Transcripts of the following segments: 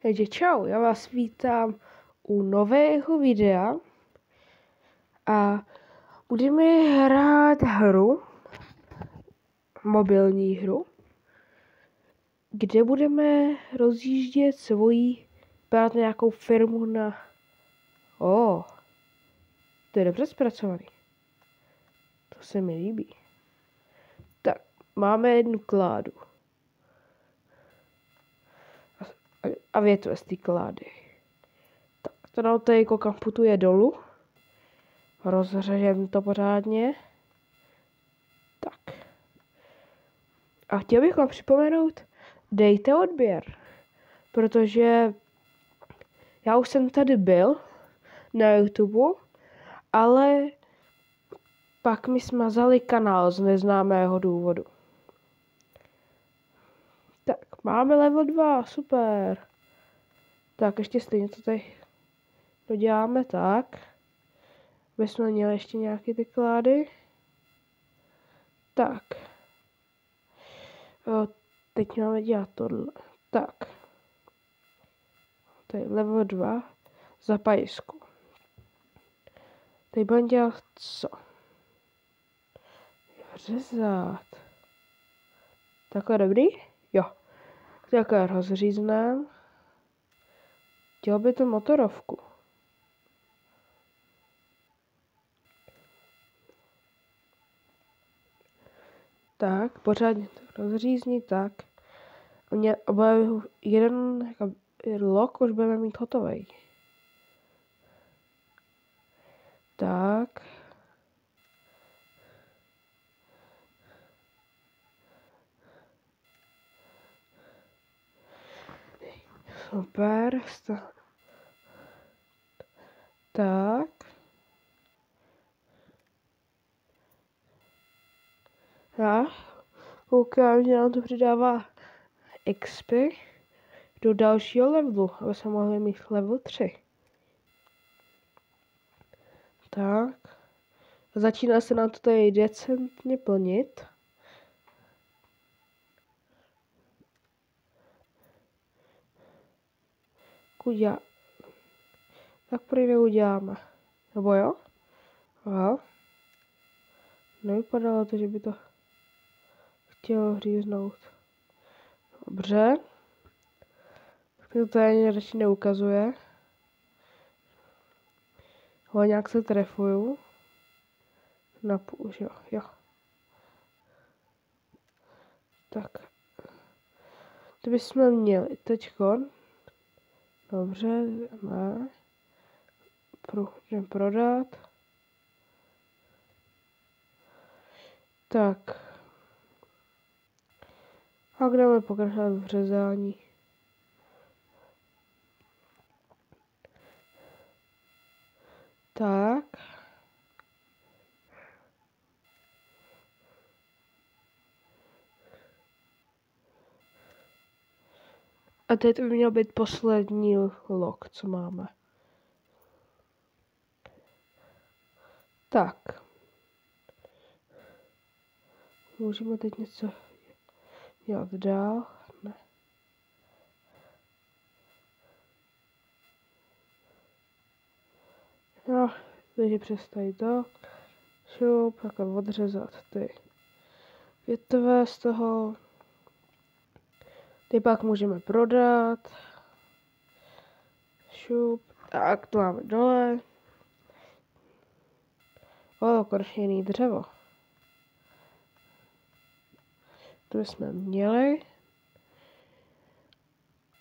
Takže čau, já vás vítám u nového videa a budeme hrát hru, mobilní hru, kde budeme rozjíždět svoji, brát nějakou firmu na... To je dobře zpracovaný. To se mi líbí. Tak, máme jednu kládu. A větve z té klády. Tak, to auto koukám putuje dolů. Rozřežem to pořádně. Tak. A chtěl bych vám připomenout, dejte odběr. Protože já už jsem tady byl na YouTube, ale pak mi smazali kanál z neznámého důvodu. Tak, máme level 2, super. Tak, ještě stejně to tady doděláme tak. My jsme měli ještě nějaké ty klády. Tak. Teď máme dělat tohle. Tak. Tady level 2 za pajisku. Teď budeme dělat co? Řezat. Takhle dobrý? Jo. Takhle rozříznám. Dělal by to motorovku. Tak, pořádně to rozřízni, tak. Jeden lok už budeme mít hotový. Tak. Super. Tak. Já koukám, že nám to přidává XP do dalšího levelu, aby jsme mohli mít level 3. Tak. Začíná se nám to tady decentně plnit. Tak prý uděláme. Nebo jo? Aha. Nevypadalo to, že by to chtělo říznout. Dobře. To tady radši neukazuje. Ale nějak se trefuju. Na půl, jo. Tak. To bychom měli teďkon. Dobře, ne. Můžeme prodat. Tak. A budeme pokračovat v řezání. Tak. A teď by měl být poslední lok, co máme. Tak. Můžeme teď něco dělat dál? Ne. No, takže přestají to. Šup, tak odřezat ty větve z toho. Ty pak můžeme prodat. Šup. Tak, to máme dole. Konečně jiný dřevo. To jsme měli.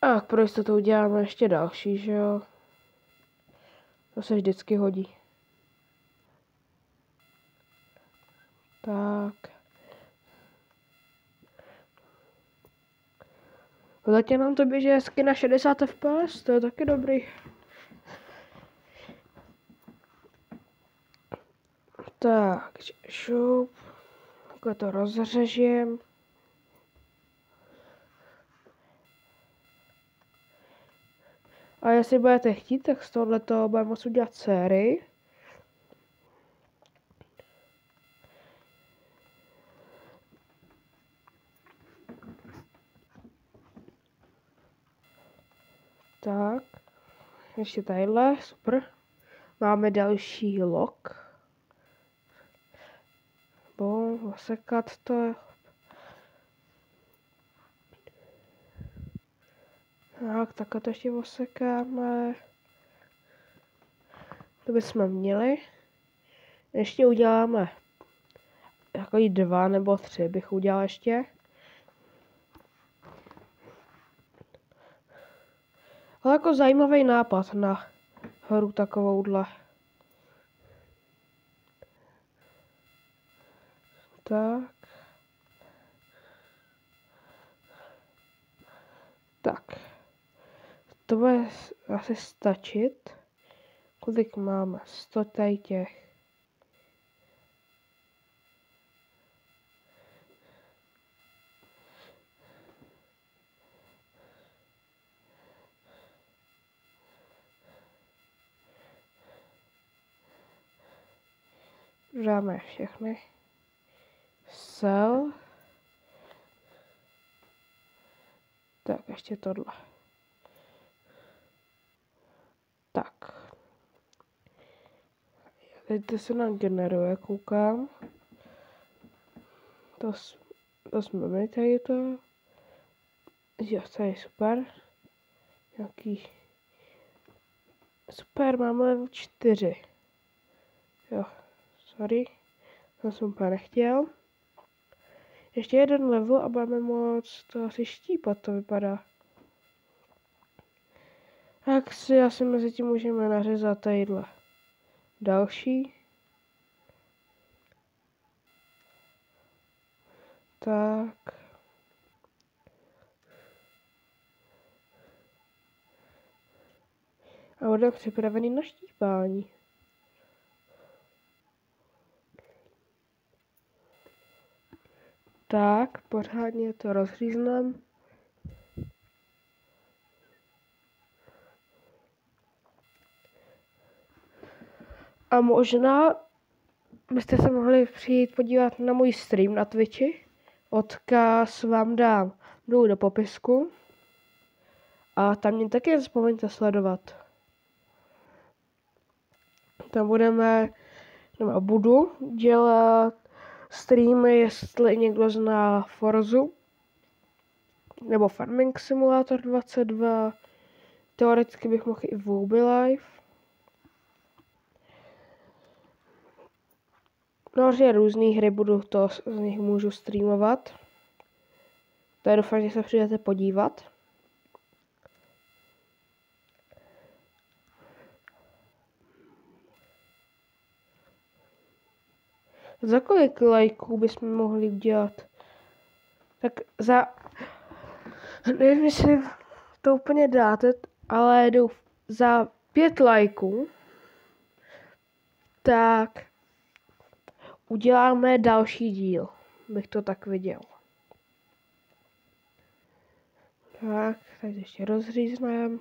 A pro jistotu uděláme ještě další, že jo. To se vždycky hodí. Tak. Zatím nám to běží hezky na 60 fps, to je taky dobrý. Tak, šup. Takhle to rozřežím. A jestli budete chtít, tak z tohoto budeme moct udělat sérii. Tak. Ještě tadyhle, super. Máme další lok. Osekat to. Tak, takhle to ještě osekáme. To bychom měli. Ještě uděláme takový 2 nebo 3 bych udělal ještě. Ale jako zajímavý nápad na hru takovouhle. Tak. Tak. To bude asi stačit. Kolik máme? 100 tady těch. Dáme všechny. Sell. Tak, ještě tohle. Tak. Teď to se nám generuje, koukám. To jsme my tady to. Jo, to je super. Nějaký. Super, máme level 4. Jo, sorry. To jsem úplně nechtěl. Ještě jeden level a budeme moct to asi štípat, to vypadá. Tak si asi mezi tím můžeme nařezat tadyhle. Další. Tak. A budeme připravený na štípání. Tak, pořádně to rozřízneme. A možná byste se mohli přijít podívat na můj stream na Twitchi. Odkaz vám dám dolů do popisku. A tam mě taky nezapomeňte sledovat. Tam budu dělat streamy, jestli někdo zná Forzu. Nebo Farming Simulator 22. Teoreticky bych mohl i Wooby Live. No, že různé hry z nich můžu streamovat. Tak doufám, že se přijdete podívat. Za kolik lajků bychom mohli udělat? Tak nevím, jestli to úplně dáte, ale za 5 lajků. Tak uděláme další díl. Bych to tak viděl. Tak, teď ještě rozřízneme.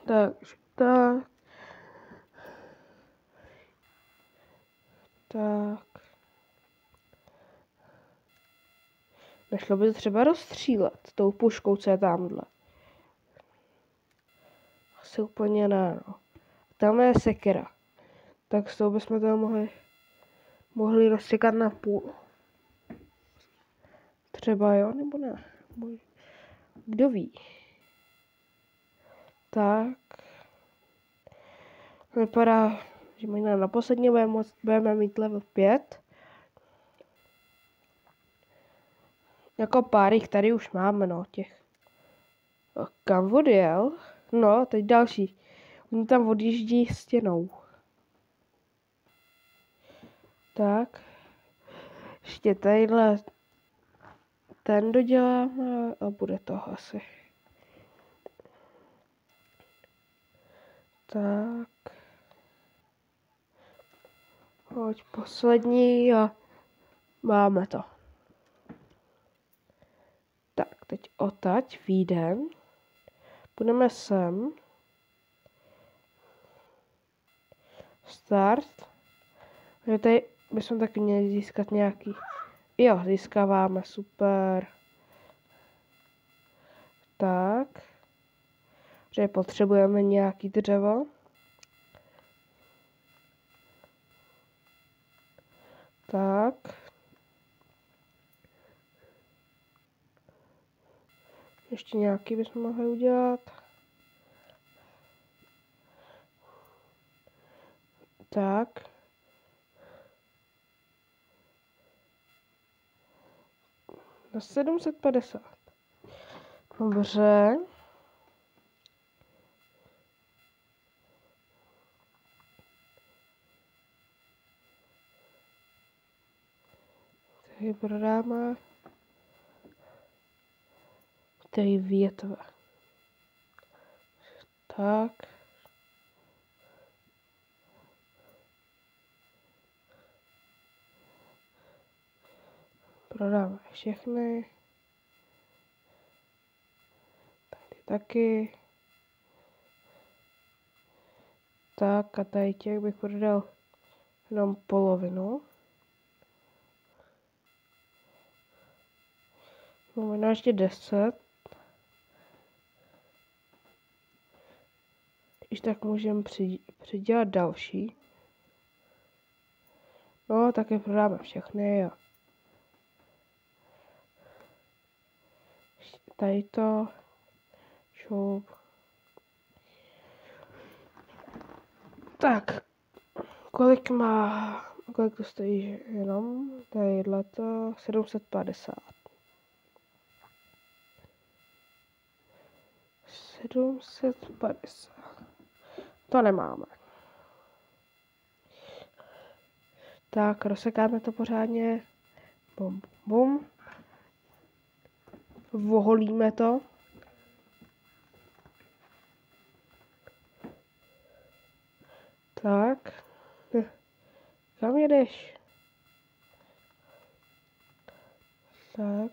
Takže tak. Tak. Nešlo by to třeba rozstřílet tou puškou, co je tamhle. Asi úplně ne, no. Tam je sekera. Tak s tou bychom to mohli rozsekat na půl. Třeba jo, nebo ne. Kdo ví. Tak. Vypadá, že možná na poslední budeme mít level 5. Jako pár jich tady už máme, no, těch. Kam odjel? No, teď další. Oni tam odjíždí stěnou. Tak. Ještě tadyhle ten doděláme a bude to asi. Tak. Pojď poslední a máme to. Tak, teď odtaď výjdem. Půjdeme sem. Start. A tady bychom taky měli získat nějaký Jo, získáváme, super. Tak. Že potřebujeme nějaký dřevo. Tak. Ještě nějaký bychom mohli udělat. Tak. Na 750. Dobře. Tady prodáme. Tady větve. Tak. Prodáme všechny. Tady taky. Tak a tady těch bych prodal jenom polovinu. Máme ještě 10. Když tak můžeme přidělat další. No, taky prodáme všechny, jo. Tady to. Šup. Tak. Kolik to stojí jenom? Tadyhle to 750. 750. To nemáme. Tak, rozsekáme to pořádně. Bum, bum. Voholíme to. Tak. Kam jedeš? Tak.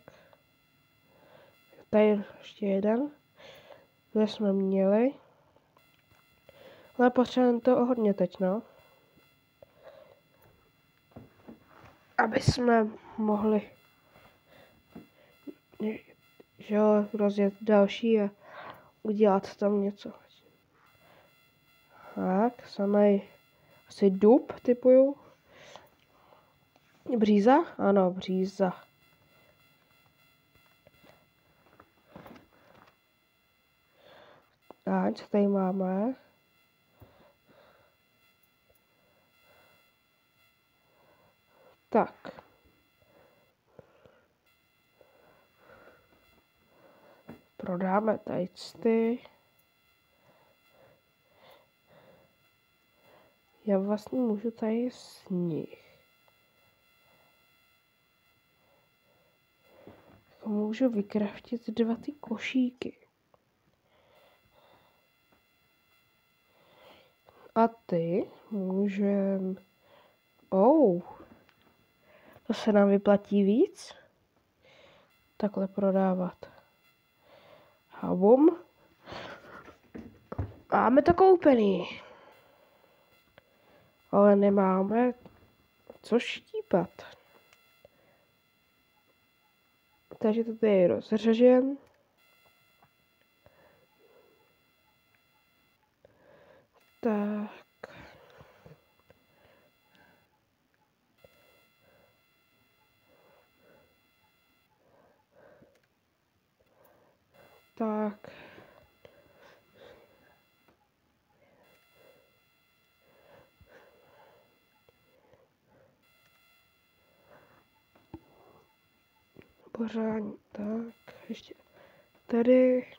Tady ještě jeden. Kde jsme měli. Ale potřebujeme to hodně teď, no. Aby jsme mohli že jo, rozjet další a udělat tam něco. Tak, samej asi dub typuju. Bříza? Ano, bříza. Tak, co tady máme? Tak. Prodáme tady ty. Já vlastně můžu tady sníh. Můžu vykraftit 2 ty košíky. A ty můžem... To se nám vyplatí víc. Takhle prodávat. A bum. Máme to koupený. Ale nemáme co štípat. Takže to tady rozřežem. Tak. Tak. Pořádně, tak, ještě tady.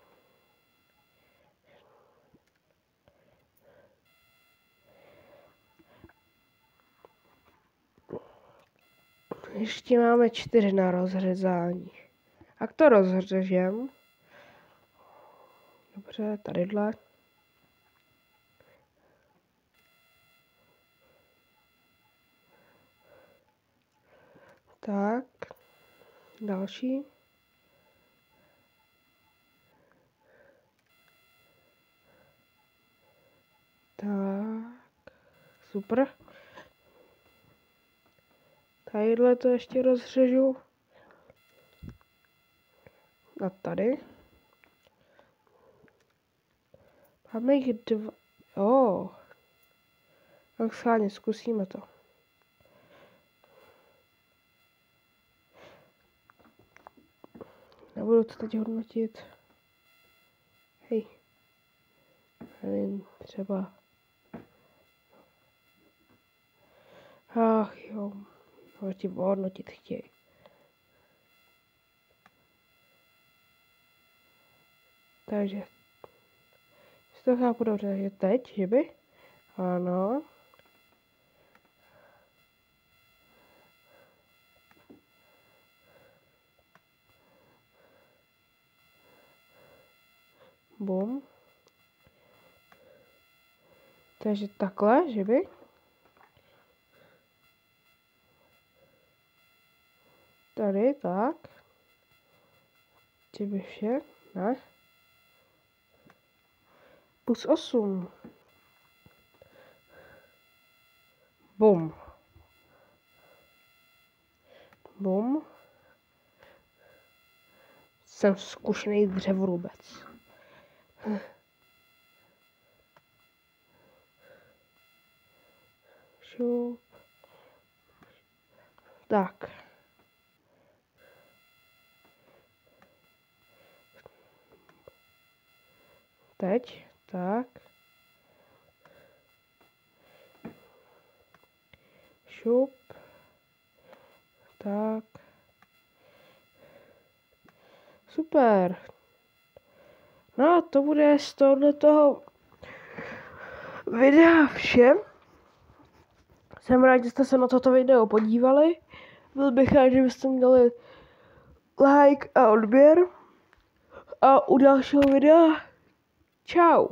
Ještě máme 4 na rozřezání. Jak to rozřežem? Dobře, tadyhle. Tak, další. Tak, super. Tadyhle to ještě rozřežu. A tady. Máme jich 2. Tak schválně, zkusíme to. Nebudu to teď hodnotit. Hej. Nevím, třeba. Ach jo. No, ti hodnotit chtějí. Takže. Si to chápu dobře, že teď, že by? Ano. Bum. Takže takhle, že by? Tady, tak. Že by vše, ne? Plus 8. Bum. Bum. Jsem zkušený dřevorubec. Šup. Tak. Teď, tak. Šup. Tak. Super. No a to bude z tohoto videa vše. Jsem rád, že jste se na toto video podívali. Byl bych rád, že byste mi dali like a odběr. A u dalšího videa čau.